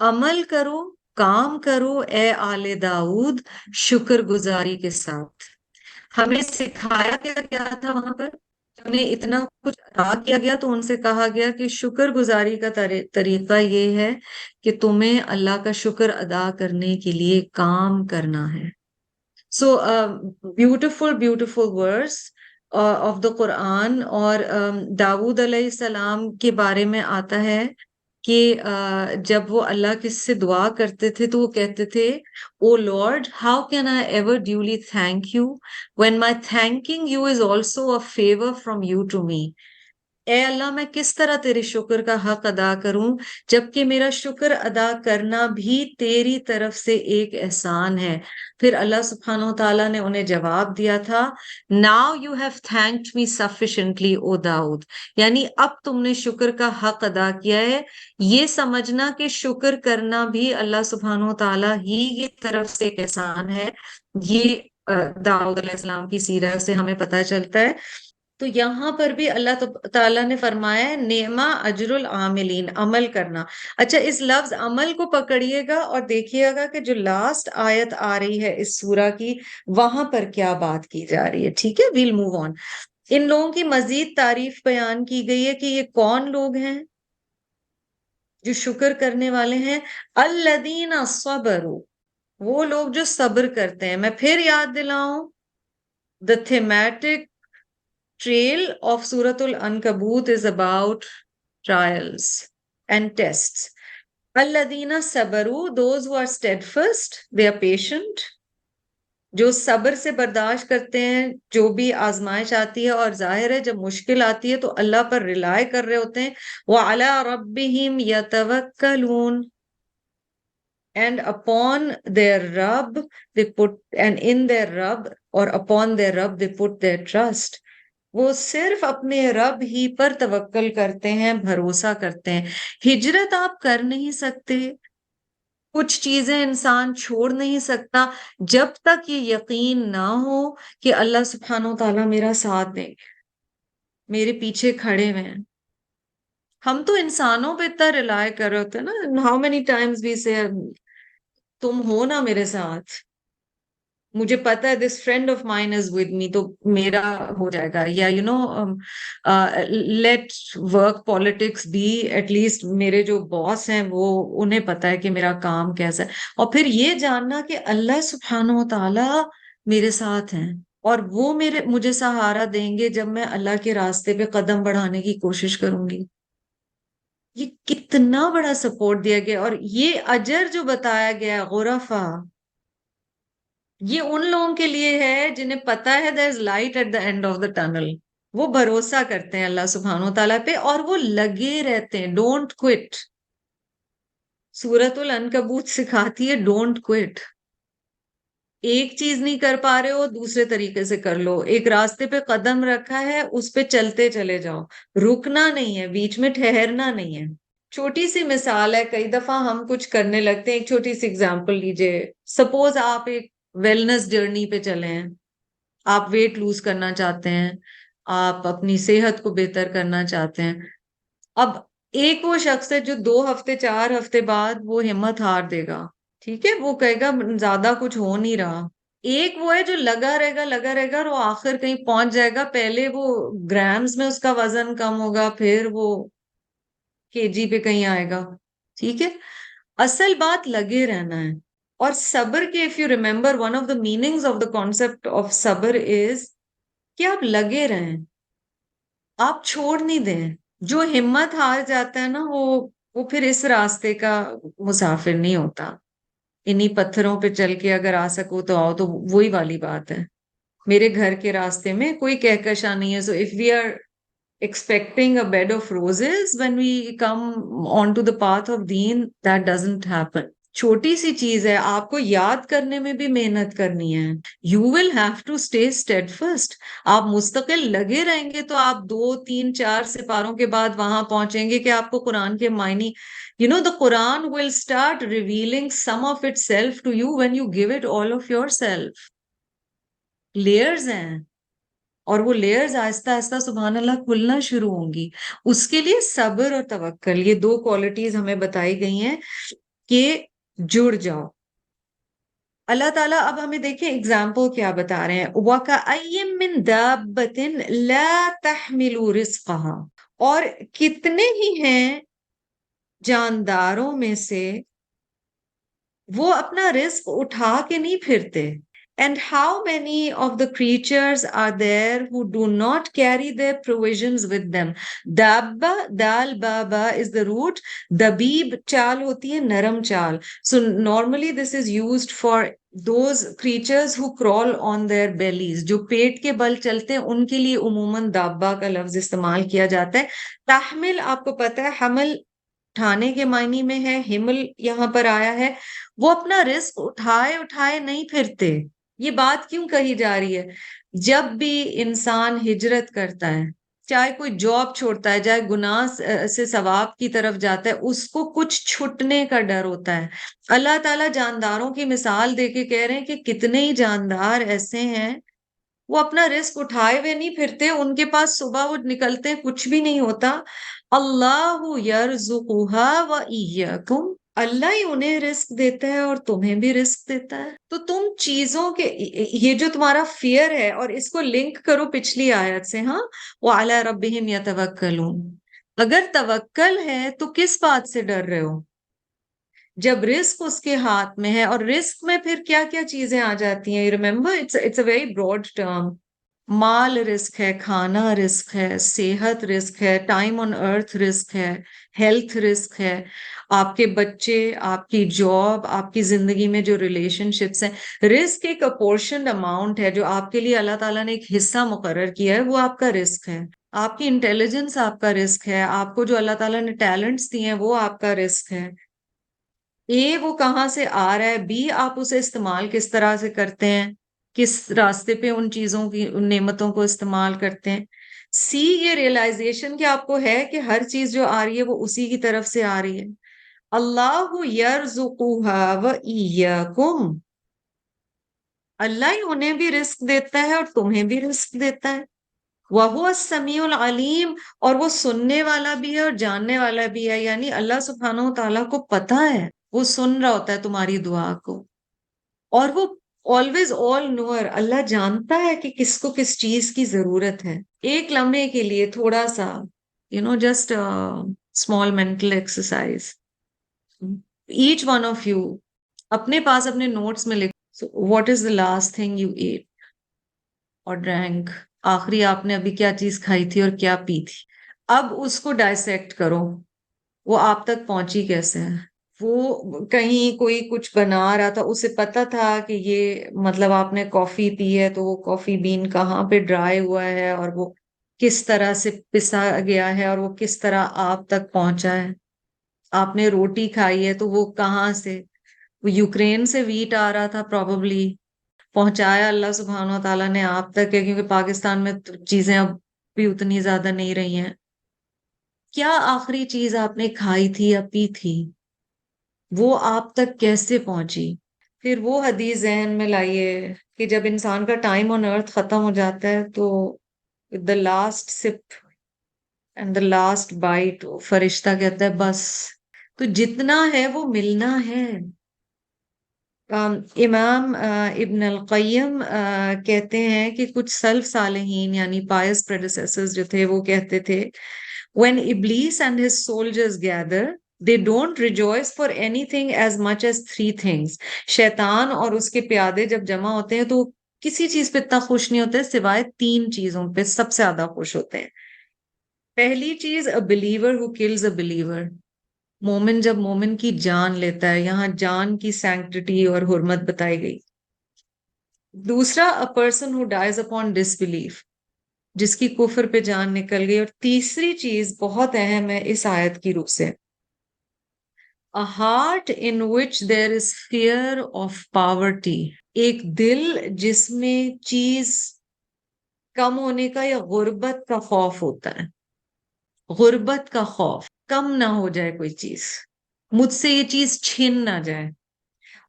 عمل کرو، کام کرو اے آل داؤد شکر گزاری کے ساتھ. ہمیں سکھایا کیا تھا وہاں پر؟ انہیں اتنا کچھ ادا کیا گیا تو ان سے کہا گیا کہ شکر گزاری کا طریقہ یہ ہے کہ تمہیں اللہ کا شکر ادا کرنے کے لیے کام کرنا ہے. So beautiful verse of the Quran. اور داؤد علیہ السلام کے بارے میں آتا ہے کہ جب وہ اللہ کس سے دعا کرتے تھے تو وہ کہتے تھے O Lord how can I ever duly thank you when my thanking you is also a favour from you to me. اے اللہ میں کس طرح تیرے شکر کا حق ادا کروں جبکہ میرا شکر ادا کرنا بھی تیری طرف سے ایک احسان ہے. پھر اللہ سبحانہ و تعالیٰ نے انہیں جواب دیا تھا Now you have thanked me sufficiently O داؤد، یعنی اب تم نے شکر کا حق ادا کیا ہے. یہ سمجھنا کہ شکر کرنا بھی اللہ سبحانہ و تعالیٰ ہی کی طرف سے ایک احسان ہے، یہ داؤد علیہ السلام کی سیرت سے ہمیں پتہ چلتا ہے. تو یہاں پر بھی اللہ تعالیٰ نے فرمایا ہے نعمہ اجر العاملین، عمل کرنا. اچھا اس لفظ عمل کو پکڑیے گا اور دیکھیے گا کہ جو لاسٹ آیت آ رہی ہے اس سورہ کی وہاں پر کیا بات کی جا رہی ہے. ٹھیک ہے، ویل موو آن. ان لوگوں کی مزید تعریف بیان کی گئی ہے کہ یہ کون لوگ ہیں جو شکر کرنے والے ہیں. الذین صبروا، وہ لوگ جو صبر کرتے ہیں. میں پھر یاد دلاؤں the thematic trail of Surah Al-Ankabut is about trials and tests. Alladina sabaru, those who are steadfast, they are patient. جو صبر سے برداشت کرتے ہیں جو بھی آزمائش آتی ہے، اور ظاہر ہے جب مشکل آتی ہے تو اللہ پر ریلائے کر رہے ہوتے ہیں. وَعَلَىٰ رَبِّهِمْ يَتَوَكَّلُونَ، and upon their Rabb they put, and in their Rabb or upon their Rabb they put their trust. وہ صرف اپنے رب ہی پر توکل کرتے ہیں، بھروسہ کرتے ہیں. ہجرت آپ کر نہیں سکتے، کچھ چیزیں انسان چھوڑ نہیں سکتا جب تک یہ یقین نہ ہو کہ اللہ سبحانہ و تعالیٰ میرا ساتھ دیں گے، میرے پیچھے کھڑے ہوئے ہیں. ہم تو انسانوں پہ اتنا ریلائے کر رہے ہوتے ہیں نا. ہاؤ مینی ٹائمز وی سے تم ہو نا میرے ساتھ، مجھے پتا ہے this friend of mine is with me, تو میرا ہو جائے گا. یا let work politics be, at least میرے جو باس ہیں وہ انہیں پتا ہے کہ میرا کام کیسا ہے. اور پھر یہ جاننا کہ اللہ سبحانہ و تعالیٰ میرے ساتھ ہیں اور وہ مجھے سہارا دیں گے جب میں اللہ کے راستے پہ قدم بڑھانے کی کوشش کروں گی. یہ کتنا بڑا سپورٹ دیا گیا. اور یہ اجر جو بتایا گیا غرفہ، یہ ان لوگوں کے لیے ہے جنہیں پتا ہے there is light at the end of the tunnel. وہ بھروسہ کرتے ہیں اللہ سبحانہ و تعالیٰ پہ اور وہ لگے رہتے ہیں. Don't quit. سورۃ العنکبوت سکھاتی ہے ڈونٹ کوئٹ. ایک چیز نہیں کر پا رہے ہو دوسرے طریقے سے کر لو. ایک راستے پہ قدم رکھا ہے اس پہ چلتے چلے جاؤ، رکنا نہیں ہے، بیچ میں ٹھہرنا نہیں ہے. چھوٹی سی مثال ہے، کئی دفعہ ہم کچھ کرنے لگتے ہیں. ایک چھوٹی سی اگزامپل لیجئے. سپوز آپ ایک ویلنس جرنی پہ چلے ہیں، آپ ویٹ لوز کرنا چاہتے ہیں، آپ اپنی صحت کو بہتر کرنا چاہتے ہیں. اب ایک وہ شخص ہے جو 2 ہفتے 4 ہفتے بعد وہ ہمت ہار دے گا، ٹھیک ہے، وہ کہے گا زیادہ کچھ ہو نہیں رہا. ایک وہ ہے جو لگا رہے گا اور وہ آخر کہیں پہنچ جائے گا. پہلے وہ گرامز میں اس کا وزن کم ہوگا، پھر وہ کے جی پہ کہیں آئے گا. ٹھیک ہے، اصل بات لگے رہنا ہے. اور صبر کے if you remember one of the meanings of the concept of صبر is کہ آپ لگے رہیں، آپ چھوڑ نہیں دیں. جو ہمت ہار جاتا ہے نا وہ پھر اس راستے کا مسافر نہیں ہوتا. انہی پتھروں پہ چل کے اگر آ سکو تو آؤ، تو وہی والی بات ہے. میرے گھر کے راستے میں کوئی کہکشاں نہیں ہے. So if we are expecting a bed of roses when we come onto the path of deen, that doesn't happen. چھوٹی سی چیز ہے، آپ کو یاد کرنے میں بھی محنت کرنی ہے. You will have to stay steadfast. آپ مستقل لگے رہیں گے تو آپ 2 3 4 سپاروں کے بعد وہاں پہنچیں گے کہ آپ کو قرآن کے معنی the Quran will start revealing some of itself to you when you give it all of yourself. Layers ہیں، اور وہ لیئرز آہستہ آہستہ سبحان اللہ کھلنا شروع ہوں گی. اس کے لیے صبر اور توکل، یہ 2 کوالٹیز ہمیں بتائی گئی ہیں کہ جڑ جاؤ. اللہ تعالیٰ اب ہمیں دیکھیں اگزامپل کیا بتا رہے ہیں. وَكَأَيٍّ مِّن دَابَّةٍ لَا تَحْمِلُ رِزْقَهَا، اور کتنے ہی ہیں جانداروں میں سے وہ اپنا رزق اٹھا کے نہیں پھرتے. And how many of the creatures are there who do not carry their provisions with them? Dabba, dal, baba is the root. Dabib, chal hoti hai, naram chal. So normally this is used for those creatures who crawl on their bellies. جو پیٹ کے بل چلتے ہیں ان کے لیے عموماً دابا کا لفظ استعمال کیا جاتا ہے. تحمل آپ کو پتا ہے حمل اٹھانے کے معنی میں ہے، حمل یہاں پر آیا ہے. وہ اپنا رزق اٹھائے اٹھائے نہیں پھرتے. یہ بات کیوں کہی جا رہی ہے؟ جب بھی انسان ہجرت کرتا ہے، چاہے کوئی جاب چھوڑتا ہے، چاہے گناہ سے ثواب کی طرف جاتا ہے، اس کو کچھ چھٹنے کا ڈر ہوتا ہے. اللہ تعالیٰ جانداروں کی مثال دے کے کہہ رہے ہیں کہ کتنے ہی جاندار ایسے ہیں وہ اپنا رزق اٹھائے ہوئے نہیں پھرتے، ان کے پاس صبح وہ نکلتے ہیں کچھ بھی نہیں ہوتا. اللہ یرزقها وإیاکم، اللہ ہی انہیں رزق دیتا ہے اور تمہیں بھی رزق دیتا ہے. تو تم چیزوں کے یہ جو تمہارا فیئر ہے، اور اس کو لنک کرو پچھلی آیت سے، ہاں وعلی ربہم یتوکلون. اگر توکل ہے تو کس بات سے ڈر رہے ہو؟ جب رزق اس کے ہاتھ میں ہے. اور رزق میں پھر کیا کیا چیزیں آ جاتی ہیں؟ Remember it's a very broad term. مال رزق ہے، کھانا رزق ہے، صحت رزق ہے، ٹائم آن ارتھ رزق ہے، ہیلتھ رزق ہے، آپ کے بچے، آپ کی جاب، آپ کی زندگی میں جو ریلیشن شپس ہیں. رزق ایک اپورشنڈ اماؤنٹ ہے جو آپ کے لیے اللہ تعالیٰ نے ایک حصہ مقرر کیا ہے، وہ آپ کا رزق ہے. آپ کی انٹیلیجنس آپ کا رزق ہے، آپ کو جو اللہ تعالیٰ نے ٹیلنٹس دیے ہیں وہ آپ کا رزق ہے. وہ کہاں سے آ رہا ہے، بی آپ اسے استعمال کس طرح سے کرتے ہیں، کس راستے پہ ان چیزوں کی، ان نعمتوں کو استعمال کرتے ہیں. سی یہ ریئلائزیشن کہ آپ کو ہے کہ ہر چیز جو آ رہی ہے وہ اسی کی طرف سے آ رہی ہے. اللہ یرزقها وإیاکم، اللہ ہی انہیں بھی رزق دیتا ہے اور تمہیں بھی رزق دیتا ہے. وَهُوَ السَّمِيعُ الْعَلِيمُ، اور وہ سننے والا بھی ہے اور جاننے والا بھی ہے. یعنی اللہ سبحانہ و تعالیٰ کو پتہ ہے، وہ سن رہا ہوتا ہے تمہاری دعا کو. اور وہ always all knower، اللہ جانتا ہے کہ کس کو کس چیز کی ضرورت ہے. ایک لمحے کے لیے تھوڑا سا just small mental exercise. Each one of you اپنے پاس اپنے نوٹس میں لکھ. So what is the last thing you ate or drank؟ آخری آپ نے ابھی کیا چیز کھائی تھی اور کیا پی تھی؟ اب اس کو ڈائسیکٹ کرو، وہ آپ تک پہنچی کیسے ہے. وہ کہیں کوئی کچھ بنا رہا تھا، اسے پتا تھا کہ یہ مطلب آپ نے کافی پی ہے تو وہ کافی بین کہاں پہ ڈرائی ہوا ہے اور وہ کس طرح سے پسا گیا ہے اور وہ کس طرح آپ تک پہنچا ہے. آپ نے روٹی کھائی ہے تو وہ کہاں سے، وہ یوکرین سے ویٹ آ رہا تھا پروبیبلی، پہنچایا اللہ سبحانہ و تعالیٰ نے آپ تک ہے، کیونکہ پاکستان میں چیزیں اب بھی اتنی زیادہ نہیں رہی ہیں. کیا آخری چیز آپ نے کھائی تھی یا پی تھی، وہ آپ تک کیسے پہنچی؟ پھر وہ حدیث ذہن میں لائیے کہ جب انسان کا ٹائم آن ارتھ ختم ہو جاتا ہے تو the last sip and the last bite, فرشتہ کہتا ہے بس. تو جتنا ہے وہ ملنا ہے. امام ابن القیم کہتے ہیں کہ کچھ سلف صالحین یعنی پائس پریڈیسیسرز جو تھے وہ کہتے تھے when Iblis and his soldiers gather they don't rejoice for anything as much as 3 things. شیطان اور اس کے پیادے جب جمع ہوتے ہیں تو کسی چیز پہ اتنا خوش نہیں ہوتے سوائے 3 چیزوں پہ سب سے زیادہ خوش ہوتے ہیں. پہلی چیز a believer who kills a believer، مومن جب مومن کی جان لیتا ہے، یہاں جان کی سینکٹیٹی اور حرمت بتائی گئی. دوسرا a person who dies upon disbelief، جس کی کفر پہ جان نکل گئی. اور تیسری چیز بہت اہم ہے اس آیت کی روح سے، A heart in which there is fear of poverty. ایک دل جس میں چیز کم ہونے کا یا غربت کا خوف ہوتا ہے. غربت کا خوف، کم نہ ہو جائے کوئی چیز، مجھ سے یہ چیز چھن نہ جائے.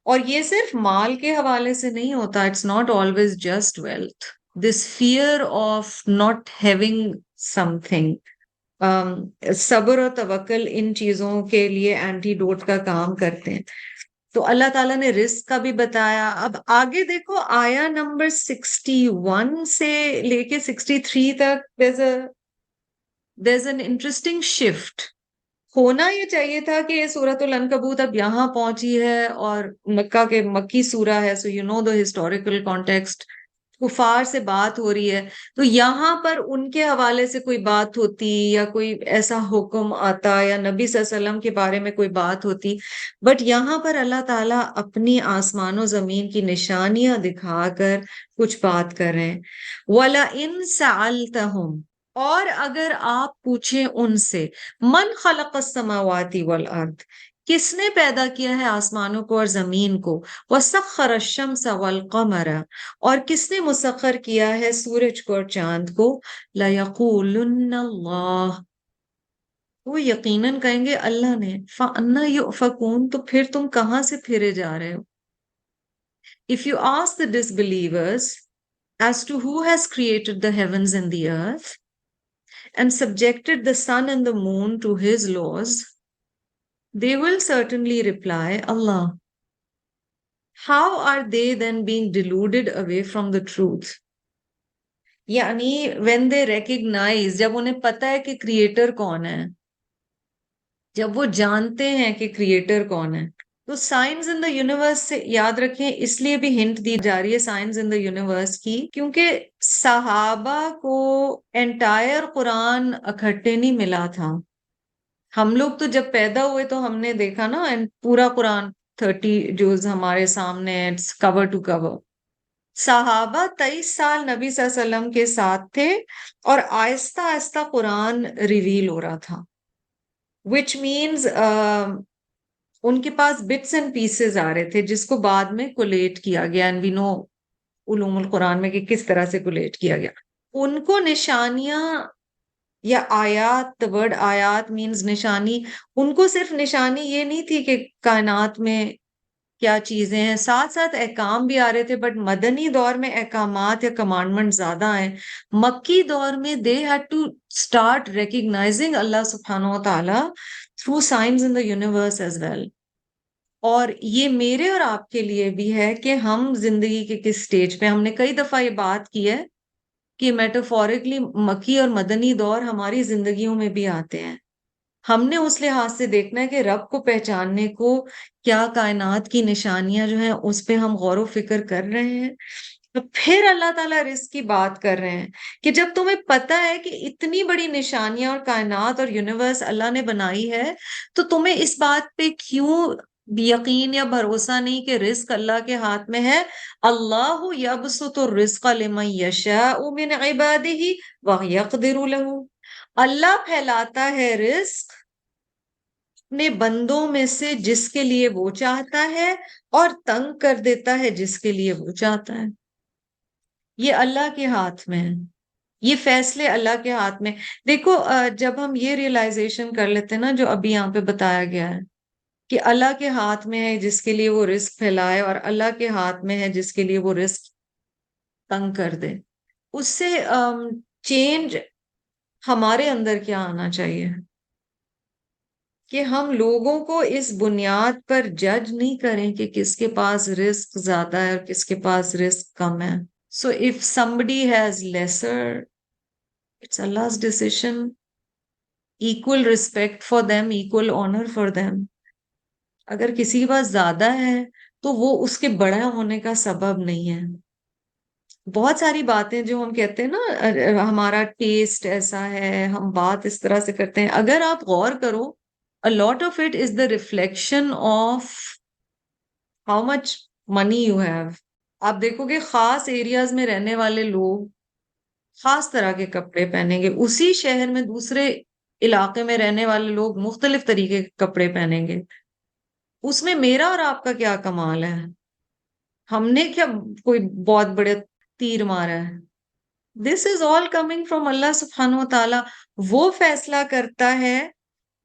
اور یہ صرف مال کے حوالے سے نہیں ہوتا. It's not always just wealth. This fear of not having something. صبر اور توکل ان چیزوں کے لیے اینٹی ڈوٹ کا کام کرتے ہیں. تو اللہ تعالیٰ نے رزق کا بھی بتایا. اب آگے دیکھو آیا نمبر 61 سے لے کے 63 تک there's an interesting shift. ہونا یہ چاہیے تھا کہ یہ سورۃ العنکبوت اب یہاں پہنچی ہے اور مکی سورہ ہے. So you know the historical context. کفار سے بات ہو رہی ہے تو یہاں پر ان کے حوالے سے کوئی بات ہوتی یا کوئی ایسا حکم آتا یا نبی صلی اللہ علیہ وسلم کے بارے میں کوئی بات ہوتی. بٹ یہاں پر اللہ تعالیٰ اپنی آسمان و زمین کی نشانیاں دکھا کر کچھ بات کر رہے ہیں. وَلَئِن سَأَلْتَهُمْ، اور اگر آپ پوچھیں ان سے، من خلق السماوات والارض، کس نے پیدا کیا ہے آسمانوں کو اور زمین کو، وسخر الشمس والقمر، اور کس نے مسخر کیا ہے سورج کو اور چاند کو، لَيَقُولُنَّ اللَّهُ، وہ یقیناً کہیں گے اللہ نے. فَأَنَّىٰ يُؤْفَكُونَ، تو پھر تم کہاں سے پھرے جا رہے ہو. If you ask the disbelievers as to who has created the heavens and the earth and subjected the sun and the moon to his laws, they will certainly reply, Allah. How are they then being deluded away from the truth? یعنی when they recognize، جب انہیں پتا ہے کہ کریٹر کون ہے، جب وہ جانتے ہیں کہ کریٹر کون ہے. تو سائنس ان دا یونیورس سے یاد رکھیں، اس لیے بھی ہنٹ دی جا رہی ہے سائنس ان دا یونیورس کی، کیونکہ صحابہ کو انٹائر قرآن اکٹھے نہیں ملا تھا. ہم لوگ تو جب پیدا ہوئے تو ہم نے دیکھا نا پورا قرآن 30 جوز ہمارے سامنے کور ٹو کور. صحابہ 23 سال نبی صلی اللہ علیہ وسلم کے ساتھ تھے اور آہستہ آہستہ قرآن ریویل ہو رہا تھا. which means ان کے پاس بٹس اینڈ پیسز آ رہے تھے جس کو بعد میں کولیٹ کیا گیا. اینڈ وی نو علوم القرآن میں کہ کس طرح سے کولیٹ کیا گیا. ان کو نشانیاں یا آیات، ورڈ آیات مینز نشانی، ان کو صرف نشانی یہ نہیں تھی کہ کائنات میں کیا چیزیں ہیں، ساتھ ساتھ احکام بھی آ رہے تھے. بٹ مدنی دور میں احکامات یا کمانڈمنٹ زیادہ ہیں. مکی دور میں they had to start recognizing اللہ سبحانہ و تعالی through signs in the universe as well. اور یہ میرے اور آپ کے لیے بھی ہے کہ ہم زندگی کے کس سٹیج پہ. ہم نے کئی دفعہ یہ بات کی ہے کہ میٹافورکلی مکی اور مدنی دور ہماری زندگیوں میں بھی آتے ہیں. ہم نے اس لحاظ سے دیکھنا ہے کہ رب کو پہچاننے کو کیا کائنات کی نشانیاں جو ہیں اس پہ ہم غور و فکر کر رہے ہیں. تو پھر اللہ تعالیٰ رزق کی بات کر رہے ہیں کہ جب تمہیں پتا ہے کہ اتنی بڑی نشانیاں اور کائنات اور یونیورس اللہ نے بنائی ہے تو تمہیں اس بات پہ کیوں یقین یا بھروسہ نہیں کہ رزق اللہ کے ہاتھ میں ہے. اللہ یبسط الرزق لمن یشاء من عبادہ ویقدر لہ، اللہ پھیلاتا ہے رزق اپنے بندوں میں سے جس کے لیے وہ چاہتا ہے اور تنگ کر دیتا ہے جس کے لیے وہ چاہتا ہے. یہ اللہ کے ہاتھ میں ہے، یہ فیصلے اللہ کے ہاتھ میں. دیکھو جب ہم یہ ریئلائزیشن کر لیتے ہیں نا جو ابھی یہاں پہ بتایا گیا ہے کہ اللہ کے ہاتھ میں ہے جس کے لیے وہ رزق پھیلائے اور اللہ کے ہاتھ میں ہے جس کے لیے وہ رزق تنگ کر دے، اس سے چینج ہمارے اندر کیا آنا چاہیے کہ ہم لوگوں کو اس بنیاد پر جج نہیں کریں کہ کس کے پاس رزق زیادہ ہے اور کس کے پاس رزق کم ہے. So if somebody has lesser, it's Allah's decision. Equal respect for them, equal honor for them. اگر کسی کے پاس زیادہ ہے تو وہ اس کے بڑا ہونے کا سبب نہیں ہے. بہت ساری باتیں جو ہم کہتے ہیں نا ہمارا ٹیسٹ ایسا ہے، ہم بات اس طرح سے کرتے ہیں، اگر آپ غور کرو a lot of it is the reflection of how much money you have. آپ دیکھو گے خاص ایریاز میں رہنے والے لوگ خاص طرح کے کپڑے پہنیں گے، اسی شہر میں دوسرے علاقے میں رہنے والے لوگ مختلف طریقے کے کپڑے پہنیں گے. اس میں میرا اور آپ کا کیا کمال ہے؟ ہم نے کیا کوئی بہت بڑے تیر مارا ہے؟ دس از آل کمنگ فرام اللہ سبحانہ و تعالیٰ. وہ فیصلہ کرتا ہے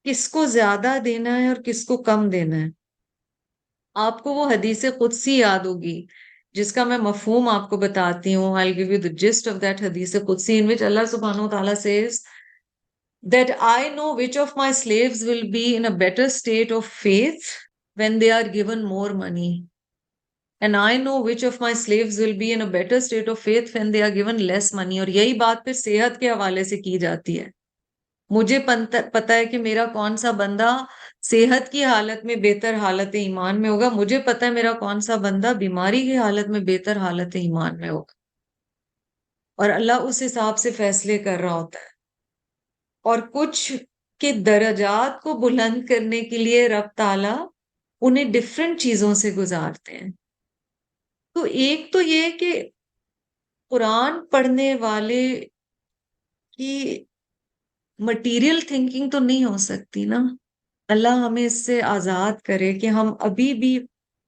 کس کو زیادہ دینا ہے اور کس کو کم دینا ہے. آپ کو وہ حدیث قدسی یاد ہوگی جس کا میں مفہوم آپ کو بتاتی ہوں. I'll give you the gist of that حدیث قدسی in which Allah subhanahu wa ta'ala says that I know which of my slaves will be in a better state of faith when they are given more money. And I know which of my slaves will be in a better state of faith when they are given less money. اور یہی بات پھر صحت کے حوالے سے کی جاتی ہے. مجھے پتا ہے کہ میرا کون سا بندہ صحت کی حالت میں بہتر حالت ایمان میں ہوگا. مجھے پتا ہے میرا کون سا بندہ بیماری کی حالت میں بہتر حالت ایمان میں ہوگا. اور اللہ اس حساب سے فیصلے کر رہا ہوتا ہے. اور کچھ کے درجات کو بلند کرنے کے لیے رب تعالیٰ انہیں ڈفرینٹ چیزوں سے گزارتے ہیں. تو ایک تو یہ کہ قرآن پڑھنے والے کی مٹیریل تھنکنگ تو نہیں ہو سکتی نا. اللہ ہمیں اس سے آزاد کرے کہ ہم ابھی بھی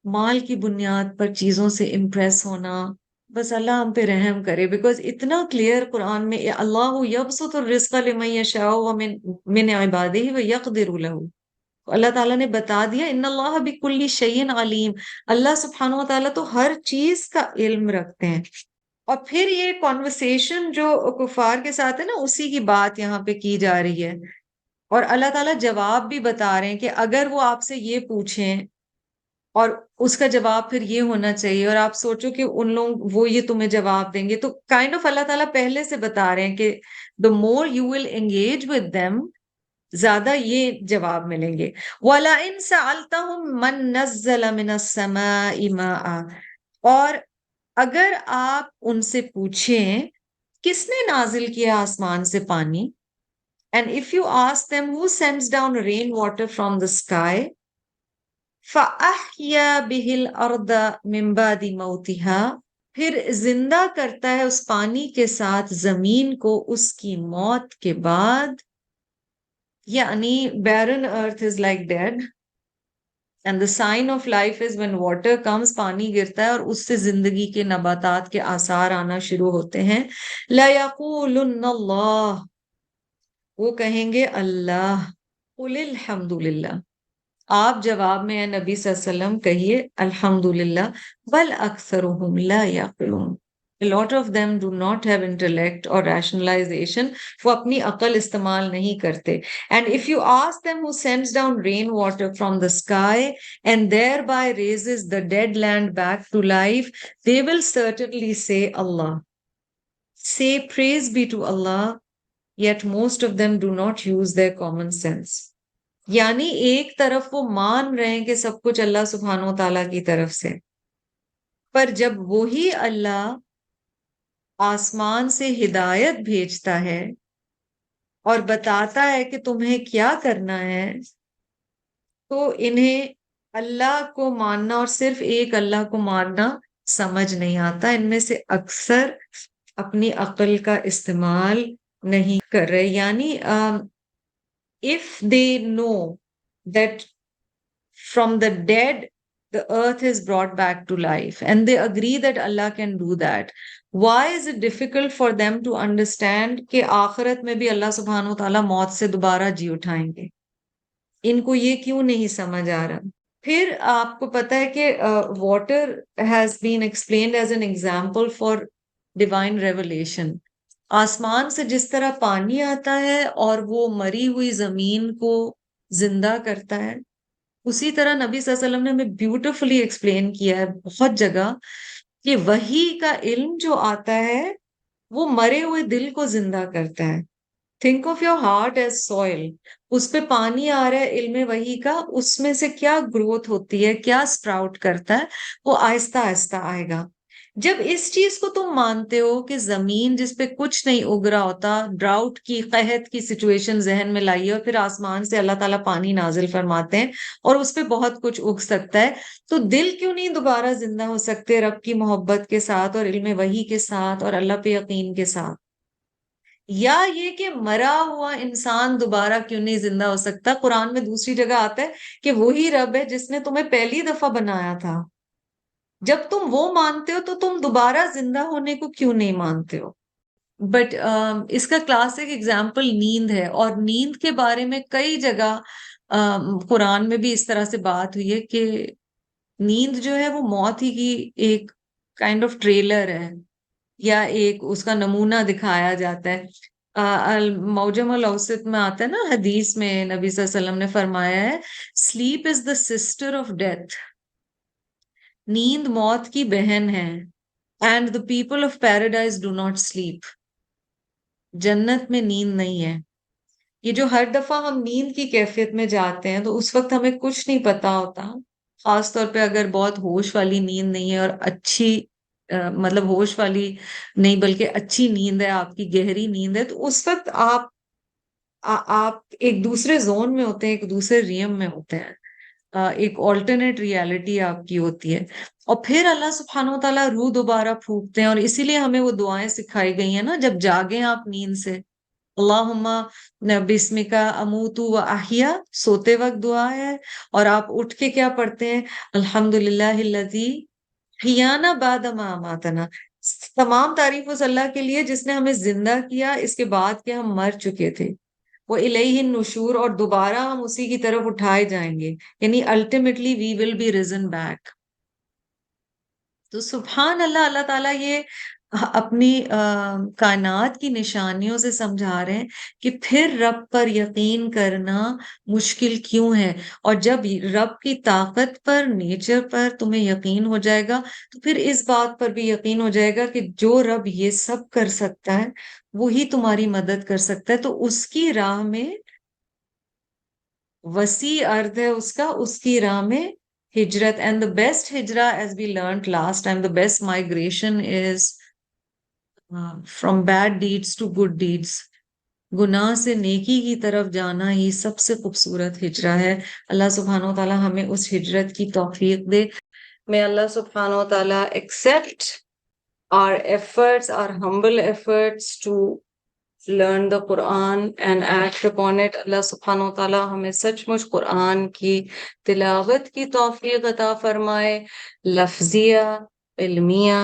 مال کی بنیاد پر چیزوں سے امپریس ہونا. بس اللہ ہم پہ رحم کرے. بیکاز اتنا کلیئر قرآن میں اللہ یبسط الرزق لمن یشاء من عبادہ ویقدر لہ. اللہ تعالیٰ نے بتا دیا ان اللہ بکل شیء علیم. اللہ سبحانہ و تعالیٰ تو ہر چیز کا علم رکھتے ہیں. اور پھر یہ کانورسیشن جو کفار کے ساتھ ہے نا اسی کی بات یہاں پہ کی جا رہی ہے. اور اللہ تعالیٰ جواب بھی بتا رہے ہیں کہ اگر وہ آپ سے یہ پوچھیں اور اس کا جواب پھر یہ ہونا چاہیے اور آپ سوچو کہ ان لوگ وہ یہ تمہیں جواب دیں گے تو کائنڈ آف اللہ تعالیٰ پہلے سے بتا رہے ہیں کہ the more you will engage with them زیادہ یہ جواب ملیں گے. وَلَئِن سَأَلْتَهُم مَّن نَّزَّلَ مِنَ السَّمَاءِ مَاءً. اور اگر آپ ان سے پوچھیں کس نے نازل کیا آسمان سے پانی. And if you ask them who sends down rain water from the sky فَأَحْيَا بِهِ الْأَرْضَ مِن بَعْدِ مَوْتِهَا. پھر زندہ کرتا ہے اس پانی کے ساتھ زمین کو اس کی موت کے بعد. یعنی barren earth is like dead and the sign of life is when water comes. پانی گرتا ہے اور اس سے زندگی کے نباتات کے آثار آنا شروع ہوتے ہیں. لَيَقُولُنَّ اللَّهُ. وہ کہیں گے اللہ. قُلِ الْحَمْدُ لِلَّهِ. آپ جواب میں نبی صلی اللہ علیہ وسلم کہیے الحمدللہ. بل اکثرهم لا يعقلون. A lot of them do not have intellect or rationalization. وہ اپنی عقل استعمال نہیں کرتے. And if you ask them who sends down rainwater from the sky and thereby raises the dead land back to life, they will certainly say Allah. Say praise be to Allah, yet most of them do not use their common sense. یعنی ایک طرف وہ مان رہے ہیں کہ سب کچھ اللہ سبحانہ و تعالیٰ کی طرف سے, پر جب وہی اللہ آسمان سے ہدایت بھیجتا ہے اور بتاتا ہے کہ تمہیں کیا کرنا ہے تو انہیں اللہ کو ماننا اور صرف ایک اللہ کو ماننا سمجھ نہیں آتا. ان میں سے اکثر اپنی عقل کا استعمال نہیں کر رہے. یعنی if they know that from the dead the earth is brought back to life and they agree that Allah can do that, why is it difficult for them to understand کہ آخرت میں بھی اللہ سبحانہ وتعالیٰ موت سے دوبارہ جی اٹھائیں گے؟ ان کو یہ کیوں نہیں سمجھ آ رہا؟ پھر آپ کو پتا ہے کہ water has been explained as an example for divine revelation. آسمان سے جس طرح پانی آتا ہے اور وہ مری ہوئی زمین کو زندہ کرتا ہے, اسی طرح نبی صلی اللہ علیہ وسلم نے ہمیں بیوٹیفلی ایکسپلین کیا ہے بہت جگہ کہ وحی کا علم جو آتا ہے وہ مرے ہوئے دل کو زندہ کرتا ہے. Think of your heart as soil. اس پہ پانی آ رہا ہے علم وحی کا, اس میں سے کیا گروتھ ہوتی ہے, کیا اسپراؤٹ کرتا ہے, وہ آہستہ آہستہ آئے گا. جب اس چیز کو تم مانتے ہو کہ زمین جس پہ کچھ نہیں اگ رہا ہوتا, ڈراؤٹ کی قحط کی سچویشن ذہن میں لائیے اور پھر آسمان سے اللہ تعالیٰ پانی نازل فرماتے ہیں اور اس پہ بہت کچھ اگ سکتا ہے, تو دل کیوں نہیں دوبارہ زندہ ہو سکتے رب کی محبت کے ساتھ اور علم وحی کے ساتھ اور اللہ پہ یقین کے ساتھ؟ یا یہ کہ مرا ہوا انسان دوبارہ کیوں نہیں زندہ ہو سکتا؟ قرآن میں دوسری جگہ آتا ہے کہ وہی رب ہے جس نے تمہیں پہلی دفعہ بنایا تھا. جب تم وہ مانتے ہو تو تم دوبارہ زندہ ہونے کو کیوں نہیں مانتے ہو؟ بٹ اس کا کلاسک ایگزامپل نیند ہے، اور نیند کے بارے میں کئی جگہ قرآن میں بھی اس طرح سے بات ہوئی ہے کہ نیند جو ہے وہ موت ہی کی ایک کائنڈ آف ٹریلر ہے، یا ایک اس کا نمونہ دکھایا جاتا ہے. الموجم الاوسط میں آتا ہے نا، حدیث میں نبی صلی اللہ علیہ وسلم نے فرمایا ہے sleep is the sister of death, نیند موت کی بہن ہے. And the people of paradise do not sleep, جنت میں نیند نہیں ہے. یہ جو ہر دفعہ ہم نیند کی کیفیت میں جاتے ہیں تو اس وقت ہمیں کچھ نہیں پتا ہوتا، خاص طور پہ اگر بہت ہوش والی نیند نہیں ہے اور اچھی مطلب ہوش والی نہیں بلکہ اچھی نیند ہے، آپ کی گہری نیند ہے، تو اس وقت آپ ایک دوسرے زون میں ہوتے ہیں، ایک دوسرے ریم میں ہوتے ہیں، ایک آلٹرنیٹ ریالٹی آپ کی ہوتی ہے. اور پھر اللہ سبحانہ و تعالیٰ روح دوبارہ پھونکتے ہیں، اور اسی لیے ہمیں وہ دعائیں سکھائی گئی ہیں نا، جب جاگیں آپ نیند سے، اللہم بسمکا اموت و احیا، سوتے وقت دعا ہے، اور آپ اٹھ کے کیا پڑھتے ہیں؟ الحمدللہ الذی احیانا بعد ما اماتنا. تمام تعریف اس اللہ کے لیے جس نے ہمیں زندہ کیا اس کے بعد کہ ہم مر چکے تھے. وہ الیہ النشور، اور دوبارہ ہم اسی کی طرف اٹھائے جائیں گے، یعنی ultimately we will be risen back. تو سبحان اللہ، اللہ تعالیٰ یہ اپنی کائنات کی نشانیوں سے سمجھا رہے ہیں کہ پھر رب پر یقین کرنا مشکل کیوں ہے. اور جب رب کی طاقت پر، نیچر پر تمہیں یقین ہو جائے گا تو پھر اس بات پر بھی یقین ہو جائے گا کہ جو رب یہ سب کر سکتا ہے وہی تمہاری مدد کر سکتا ہے. تو اس کی راہ میں، وسیع ارض ہے اس کی راہ میں ہجرت. And the best ہجرہ as we learned last time, the best migration is from bad deeds to good deeds. گناہ سے نیکی کی طرف جانا ہی سب سے خوبصورت ہجرہ ہے. اللہ سبحانہ و تعالیٰ ہمیں اس ہجرت کی توفیق دے. May اللہ سبحانہ و تعالیٰ accept our efforts, our humble efforts to learn the Quran and act upon it. اللہ سبحانہ و تعالیٰ ہمیں سچ مچ قرآن کی تلاوت کی توفیق عطا فرمائے، لفظیہ، علمیہ،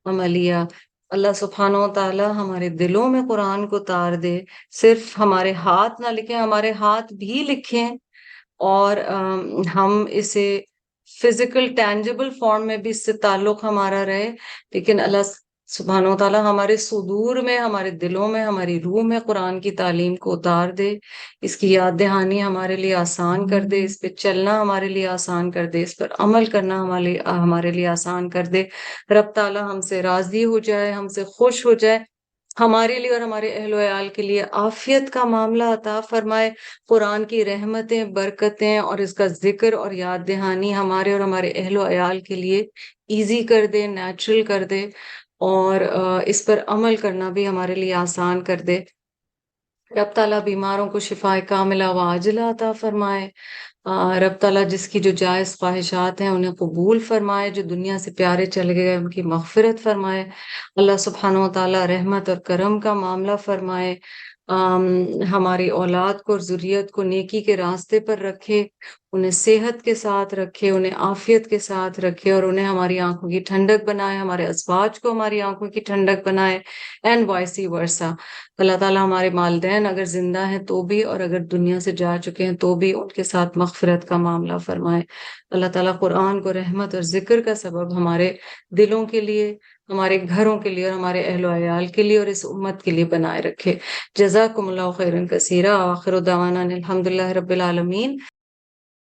عملیہ. اللہ سبحانہ و تعالیٰ ہمارے دلوں میں قرآن کو اتار دے، صرف ہمارے ہاتھ نہ لکھیں، ہمارے ہاتھ بھی لکھیں، اور ہم اسے فزیکل ٹینجیبل فارم میں بھی اس سے تعلق ہمارا رہے، لیکن اللہ سبحانہ و تعالیٰ ہمارے صدور میں، ہمارے دلوں میں، ہماری روح میں قرآن کی تعلیم کو اتار دے، اس کی یاد دہانی ہمارے لیے آسان کر دے، اس پہ چلنا ہمارے لیے آسان کر دے، اس پر عمل کرنا ہمارے لیے آسان کر دے. رب تعالیٰ ہم سے راضی ہو جائے، ہم سے خوش ہو جائے، ہمارے لیے اور ہمارے اہل و عیال کے لیے عافیت کا معاملہ عطا فرمائے. قرآن کی رحمتیں، برکتیں اور اس کا ذکر اور یاد دہانی ہمارے اور ہمارے اہل و عیال کے لیے ایزی کر دے، نیچرل کر دے، اور اس پر عمل کرنا بھی ہمارے لیے آسان کر دے. رب تعالیٰ بیماروں کو شفا کاملہ و عاجلہ عطا فرمائے. رب تعالیٰ جس کی جو جائز خواہشات ہیں انہیں قبول فرمائے، جو دنیا سے پیارے چلے گئے ان کی مغفرت فرمائے. اللہ سبحانہ و تعالیٰ رحمت اور کرم کا معاملہ فرمائے. ہماری اولاد کو اور ذریت کو نیکی کے راستے پر رکھے، انہیں صحت کے ساتھ رکھے، انہیں عافیت کے ساتھ رکھے، اور انہیں ہماری آنکھوں کی ٹھنڈک بنائے، ہمارے ازواج کو ہماری آنکھوں کی ٹھنڈک بنائے، اینڈ وائسی ورسا. اللہ تعالیٰ ہمارے والدین اگر زندہ ہیں تو بھی، اور اگر دنیا سے جا چکے ہیں تو بھی، ان کے ساتھ مغفرت کا معاملہ فرمائے. اللہ تعالیٰ قرآن کو رحمت اور ذکر کا سبب ہمارے دلوں کے لیے، ہمارے گھروں کے لیے اور ہمارے اہل و عیال کے لیے اور اس امت کے لیے بنائے رکھے. جزاکم اللہ خیرا کثیرا. آخر دعوانا الحمدللہ رب العالمین.